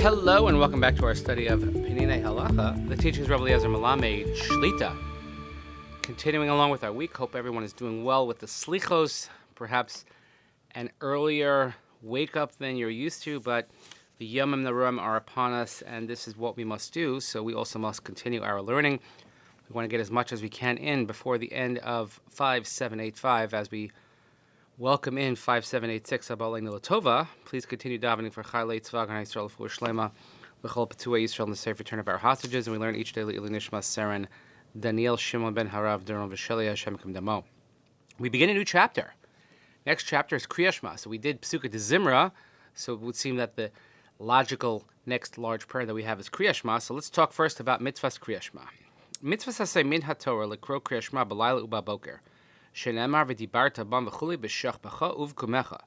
Hello and welcome back to our study of Peninei Halacha. The teachings of Rabbi Eliezer Melamed Shlita. Continuing along with our week, hope everyone is doing well with the slichos, perhaps an earlier wake up than you're used to, but the Yomim Narum are upon us and this is what we must do, so we also must continue our learning. We want to get as much as we can in before the end of 5785 as we welcome in 5786 Abaleinu Latova. Please continue davening for Chaylei Tzvah Gan Yisrael for Shlema, L'chol Petuei Yisrael, and the safe return of our hostages. And we learn each day L'ilui Nishmat Seren Daniel Shimon ben Harav Duron V'Shelia Hashem Kim Damo. We begin a new chapter. Next chapter is Keriat Shema. So we did Psuka de Zimra, so it would seem that the logical next large prayer that we have is Keriat Shema. So let's talk first about Mitzvah's Keriat Shema. Mitzvah Sasei Min HaTorah L'kro Keriat Shema B'Layla U'Ba Boker. Shenemar v'dibarta bam v'chuli b'shachbacha uvkumecha.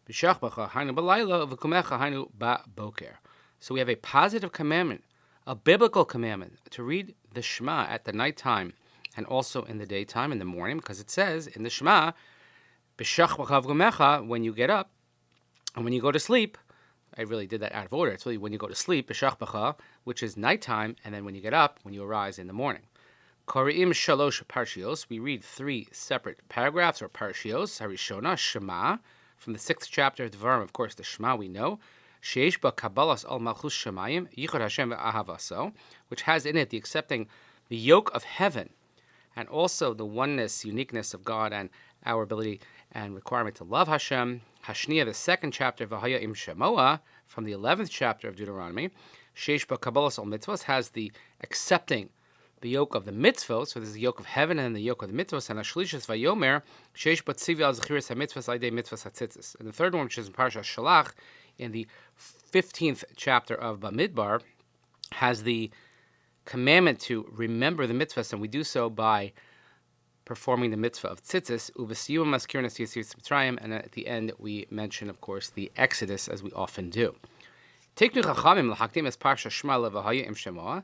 B'shachbacha hainu b'layla uvkumecha hainu ba'boker. So we have a positive commandment, a biblical commandment, to read the Shema at the nighttime and also in the daytime, in the morning, because it says in the Shema, b'shachbacha uvkumecha, when you get up and when you go to sleep. I really did that out of order. It's really when you go to sleep, b'shachbacha, which is nighttime, and then when you get up, when you arise in the morning. Kori'im shalosh parshios. We read three separate paragraphs or parshios. Harishona, Shema, from the 6th chapter of Devarim. Of course, the Shema we know. Sheish ba kabbalas al malchus shemayim yichud Hashem ve'ahavaso, which has in it the accepting the yoke of heaven, and also the oneness, uniqueness of God, and our ability and requirement to love Hashem. Hashniya, the 2nd chapter of Vahaya im Shemoah, from the 11th chapter of Deuteronomy. Sheish ba kabbalas al mitzvos has the accepting the yoke of the mitzvot, so there's the yoke of heaven and the yoke of the mitzvot, and Ashlishas Vayomer, Sheish Batzivi al Zechiris HaMitzvahs Aidei Mitzvahs HaTzitzis. And the third one, which is in Parashat Shalach, in the 15th chapter of Bamidbar, has the commandment to remember the mitzvahs, and we do so by performing the mitzvah of Tzitzis, Uvesiyum Maskirna Siyasiyus Mitzrayim, and at the end we mention, of course, the Exodus, as we often do. Tiknu Chachamim L'Hakdim Es Parashat Shema Levahaya Im Shemoah,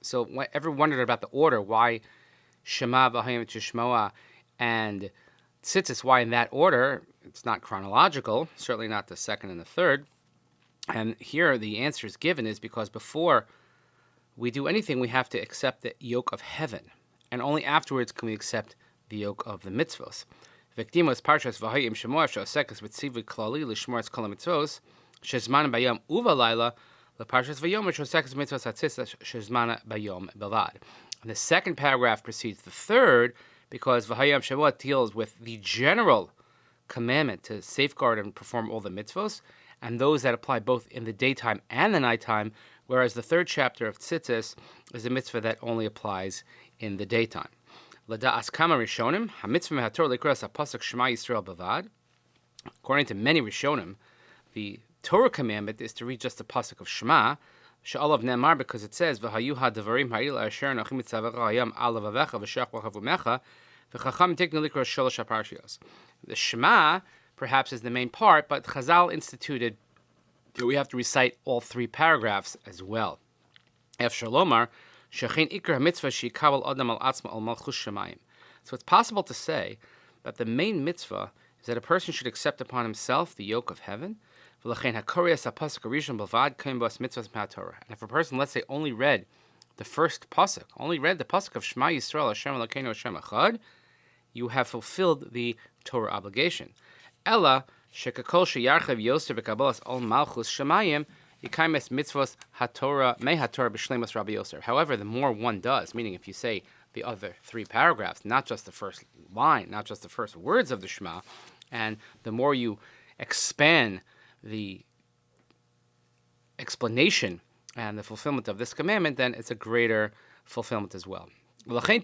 so ever wondered about the order, why Shema, V'hayim, Shmoah, and Tzitzis, why in that order? It's not chronological, certainly not the second and the third. And here the answer is given is because before we do anything, we have to accept the yoke of heaven. And only afterwards can we accept the yoke of the mitzvos. V'kdimos parshas V'hayim Shemoah she'osekes b'tzivi klali l'shmoras kol mitzvos shezman bayom uvalayla leparshas V'yomer she'osekes mitzvos hatzitzis shezman bayom belvad. And the second paragraph precedes the third because V'hayim Shemoah deals with the general commandment to safeguard and perform all the mitzvos, and those that apply both in the daytime and the nighttime, whereas the third chapter of Tzitzis is a mitzvah that only applies in the daytime. According to many Rishonim, the Torah commandment is to read just the pasuk of Shema, she'alav ne'amar, because it says, "V'hayu ha'davarim ha'il asher anachim mitzavecha hayam al levavecha v'shach v'chavumecha v'chacham tiknu likros shalosh haparshios." The Shema, perhaps, is the main part, but Chazal instituted that we have to recite all three paragraphs as well. Ef shalomar. So it's possible to say that the main mitzvah is that a person should accept upon himself the yoke of heaven. And if a person, let's say, only read the first pasuk, of Shema Yisrael Hashem Elokeinu Hashem Echad, you have fulfilled the Torah obligation. Ella shekakol sheyarchev Yosef b'kabalas ol malchus shemayim. However, the more one does, meaning if you say the other three paragraphs, not just the first line, not just the first words of the Shema, and the more you expand the explanation and the fulfillment of this commandment, then it's a greater fulfillment as well. That's why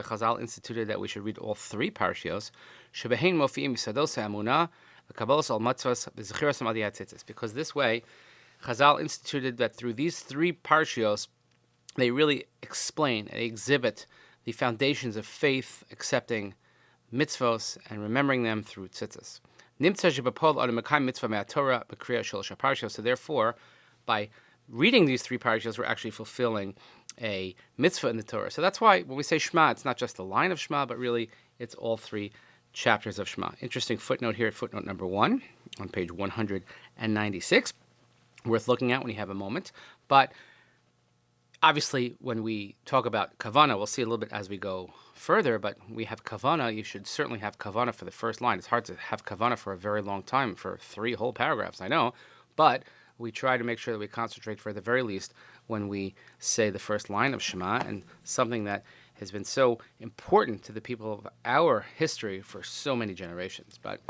Chazal instituted that we should read all three parshios, because this way Chazal instituted that through these three parshios they really explain and exhibit the foundations of faith, accepting mitzvos and remembering them through tzitzis. So therefore, by reading these 3 parashas, we're actually fulfilling a mitzvah in the Torah. So that's why when we say Shema, it's not just the line of Shema, but really it's all 3 chapters of Shema. Interesting footnote here at footnote number 1 on page 196. Worth looking at when you have a moment. But obviously, when we talk about kavana, we'll see a little bit as we go further, but we have kavana. You should certainly have kavana for the first line. It's hard to have kavana for a very long time, for 3 whole paragraphs, I know, but we try to make sure that we concentrate for the very least when we say the first line of Shema, and something that has been so important to the people of our history for so many generations. But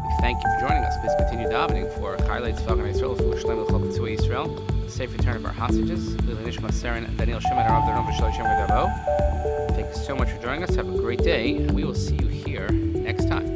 we thank you for joining us. Please continue davening for Chayei Tzvah Israel, for Shlem L'Chol P'tzui Israel, safe return of our hostages, Lili Nishmat Saren and Daniel Shimon, our Avdaron B'Shalei Shem V'Davo. Thank you so much for joining us. Have a great day, and we will see you here next time.